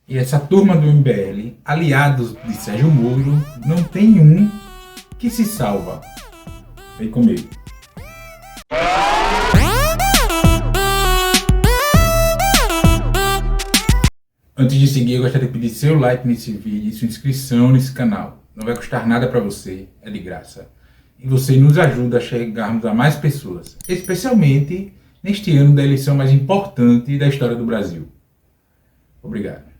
E essa turma do MBL, aliados de Sérgio Moro, não tem um que se salva. Vem comigo. Antes de seguir, eu gostaria de pedir seu like nesse vídeo e sua inscrição nesse canal. Não vai custar nada para você, é de graça. E você nos ajuda a chegarmos a mais pessoas, especialmente neste ano da eleição mais importante da história do Brasil. Obrigado.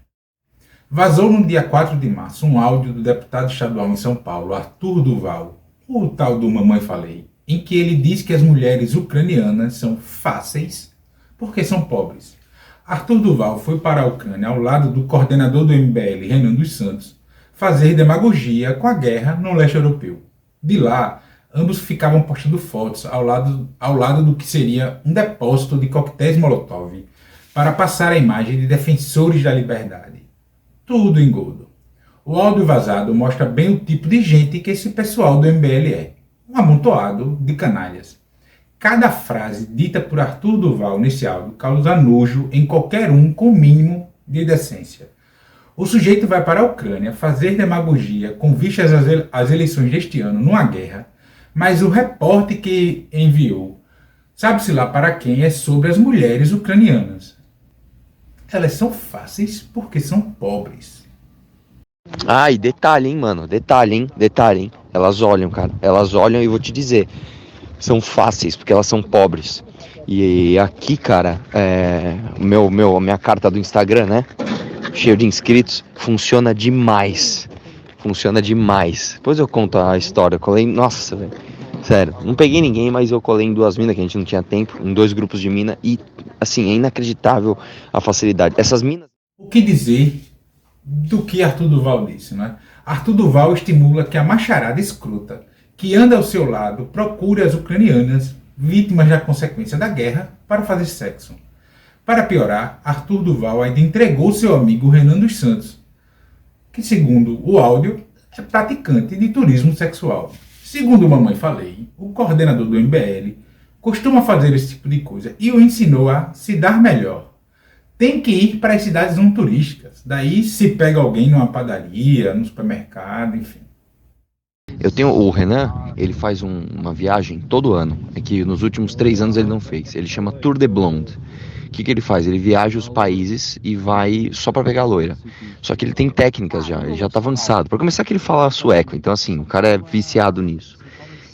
Vazou no dia 4 de março um áudio do deputado estadual em São Paulo, Arthur Duval, o tal do Mamãe Falei, em que ele diz que as mulheres ucranianas são fáceis porque são pobres. Arthur Duval foi para a Ucrânia ao lado do coordenador do MBL, Renan dos Santos, fazer demagogia com a guerra no leste europeu. De lá, ambos ficavam postando fotos ao lado do que seria um depósito de coquetéis Molotov para passar a imagem de defensores da liberdade. Tudo engodo. O áudio vazado mostra bem o tipo de gente que esse pessoal do MBL é. Um amontoado de canalhas. Cada frase dita por Arthur Duval nesse áudio causa nojo em qualquer um com o mínimo de decência. O sujeito vai para a Ucrânia fazer demagogia com vistas às eleições deste ano numa guerra, mas o reporte que enviou, sabe-se lá para quem, é sobre as mulheres ucranianas. Elas são fáceis porque são pobres. Ah, e detalhe, hein, mano, detalhe, hein. Elas olham, cara, elas olham e vou te dizer, são fáceis porque elas são pobres. E aqui, cara, a minha carta do Instagram, né, cheio de inscritos, funciona demais. Depois eu conto a história, eu colei, nossa, velho, sério, não peguei ninguém, mas eu colei em 2 minas, que a gente não tinha tempo, em 2 grupos de mina, e, assim, é inacreditável a facilidade. Essas minas... O que dizer do que Arthur Duval disse, né? Arthur Duval estimula que a macharada escrota que anda ao seu lado procure as ucranianas vítimas da consequência da guerra para fazer sexo. Para piorar, Arthur Duval ainda entregou seu amigo Renan dos Santos, que, segundo o áudio, é praticante de turismo sexual. Segundo Mamãe Falei, o coordenador do MBL costuma fazer esse tipo de coisa e o ensinou a se dar melhor. Tem que ir para as cidades não turísticas. Daí se pega alguém numa padaria, no supermercado, enfim. Eu tenho o Renan, ele faz uma viagem todo ano, é que nos últimos 3 anos ele não fez, ele chama Tour de Blonde. O que ele faz? Ele viaja os países e vai só pra pegar loira. Só que ele tem técnicas já, ele já tá avançado. Pra começar que ele fala sueco, então assim, o cara é viciado nisso.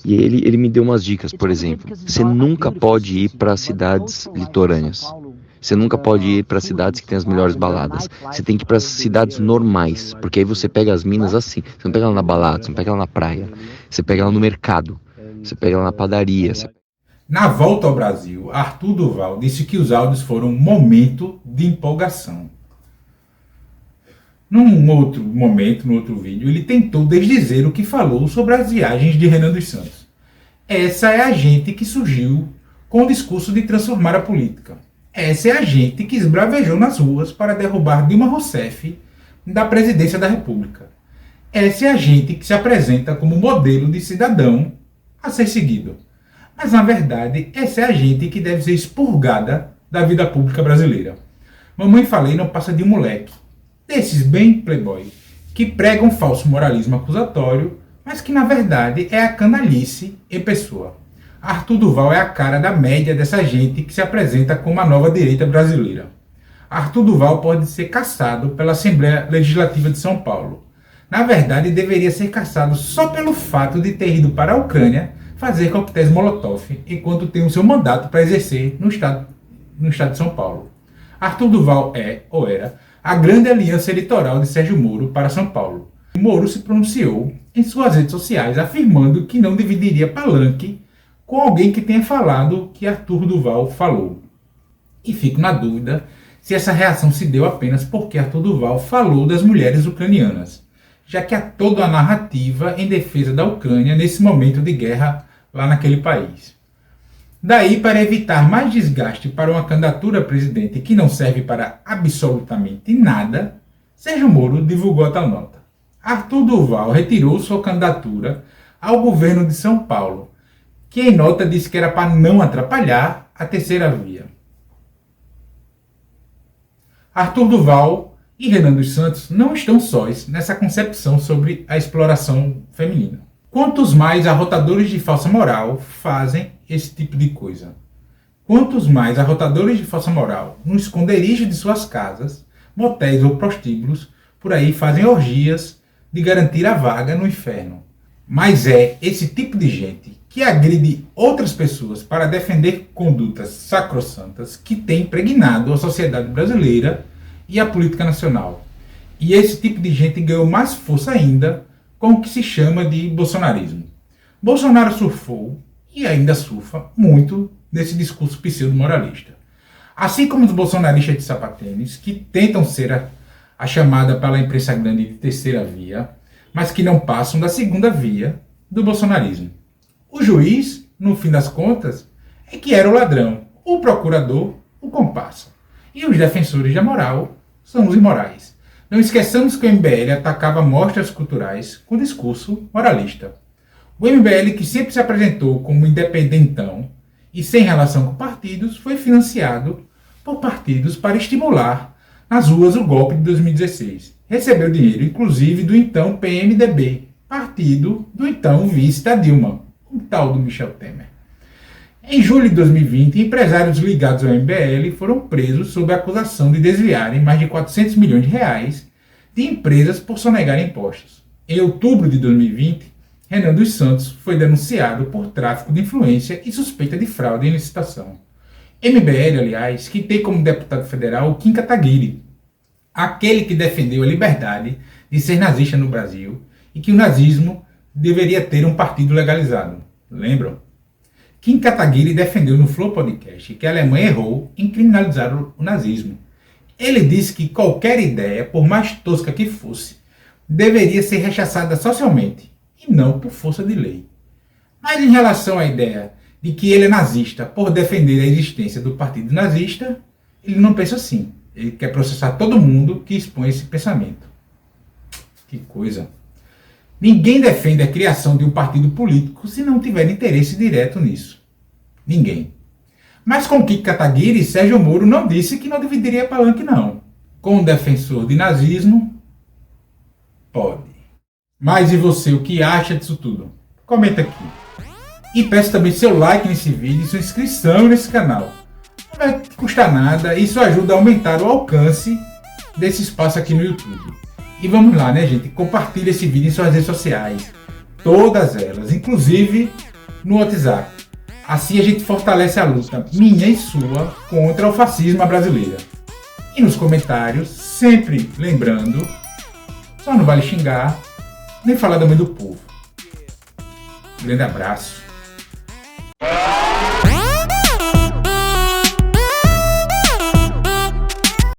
E ele me deu umas dicas, por exemplo, você nunca pode ir para cidades litorâneas. Você nunca pode ir para cidades que tem as melhores baladas. Você tem que ir para cidades normais, porque aí você pega as minas assim. Você não pega ela na balada, você não pega ela na praia. Você pega ela no mercado, você pega ela na padaria. Na volta ao Brasil, Arthur Duval disse que os áudios foram um momento de empolgação. Num outro momento, no outro vídeo, ele tentou desdizer o que falou sobre as viagens de Renan dos Santos. Essa é a gente que surgiu com o discurso de transformar a política. Essa é a gente que esbravejou nas ruas para derrubar Dilma Rousseff da presidência da República. Essa é a gente que se apresenta como modelo de cidadão a ser seguido. Mas, na verdade, essa é a gente que deve ser expurgada da vida pública brasileira. Mamãe Falei não passa de um moleque, desses bem playboy, que pregam um falso moralismo acusatório, mas que, na verdade, é a canalice em pessoa. Arthur Duval é a cara da média dessa gente que se apresenta como a nova direita brasileira. Arthur Duval pode ser caçado pela Assembleia Legislativa de São Paulo. Na verdade, deveria ser caçado só pelo fato de ter ido para a Ucrânia fazer coquetéis Molotov enquanto tem o seu mandato para exercer no estado de São Paulo. Arthur Duval é, ou era, a grande aliança eleitoral de Sérgio Moro para São Paulo. Moro se pronunciou em suas redes sociais afirmando que não dividiria palanque com alguém que tenha falado o que Arthur Duval falou. E fico na dúvida se essa reação se deu apenas porque Arthur Duval falou das mulheres ucranianas, já que há toda a narrativa em defesa da Ucrânia nesse momento de guerra lá naquele país. Daí, para evitar mais desgaste para uma candidatura a presidente que não serve para absolutamente nada, Sérgio Moro divulgou a tal nota. Arthur Duval retirou sua candidatura ao governo de São Paulo, que em nota disse que era para não atrapalhar a terceira via. Arthur Duval e Renan dos Santos não estão sós nessa concepção sobre a exploração feminina. Quantos mais arrotadores de falsa moral fazem esse tipo de coisa? Quantos mais arrotadores de falsa moral, no esconderijo de suas casas, motéis ou prostíbulos, por aí fazem orgias de garantir a vaga no inferno? Mas é esse tipo de gente que agride outras pessoas para defender condutas sacrossantas que tem impregnado a sociedade brasileira e a política nacional. E esse tipo de gente ganhou mais força ainda com o que se chama de bolsonarismo. Bolsonaro surfou, e ainda surfa, muito nesse discurso pseudo-moralista. Assim como os bolsonaristas de sapatênis, que tentam ser a chamada pela imprensa grande de terceira via, mas que não passam da segunda via do bolsonarismo. O juiz, no fim das contas, é que era o ladrão, o procurador, o comparsa. E os defensores da moral são os imorais. Não esqueçamos que o MBL atacava mostras culturais com discurso moralista. O MBL, que sempre se apresentou como independentão e sem relação com partidos, foi financiado por partidos para estimular nas ruas o golpe de 2016. Recebeu dinheiro, inclusive, do então PMDB, partido do então vice da Dilma, o tal do Michel Temer. Em julho de 2020, empresários ligados ao MBL foram presos sob a acusação de desviarem mais de 400 milhões de reais de empresas por sonegar impostos. Em outubro de 2020, Renan dos Santos foi denunciado por tráfico de influência e suspeita de fraude em licitação. MBL, aliás, que tem como deputado federal o Kim Kataguiri, aquele que defendeu a liberdade de ser nazista no Brasil e que o nazismo deveria ter um partido legalizado. Lembram? Kim Kataguiri defendeu no Flow Podcast que a Alemanha errou em criminalizar o nazismo. Ele disse que qualquer ideia, por mais tosca que fosse, deveria ser rechaçada socialmente e não por força de lei. Mas em relação à ideia de que ele é nazista por defender a existência do partido nazista, ele não pensa assim. Ele quer processar todo mundo que expõe esse pensamento. Que coisa. Ninguém defende a criação de um partido político se não tiver interesse direto nisso. Ninguém. Mas com Kim Kataguiri, Sérgio Moro não disse que não dividiria palanque, não. Com o defensor de nazismo, pode. Mas e você, o que acha disso tudo? Comenta aqui. E peço também seu like nesse vídeo e sua inscrição nesse canal. Não vai custar nada, isso ajuda a aumentar o alcance desse espaço aqui no YouTube. E vamos lá, né, gente? Compartilhe esse vídeo em suas redes sociais. Todas elas, inclusive no WhatsApp. Assim a gente fortalece a luta, minha e sua, contra o fascismo brasileiro. E nos comentários, sempre lembrando, só não vale xingar, nem falar da mãe do povo. Um grande abraço.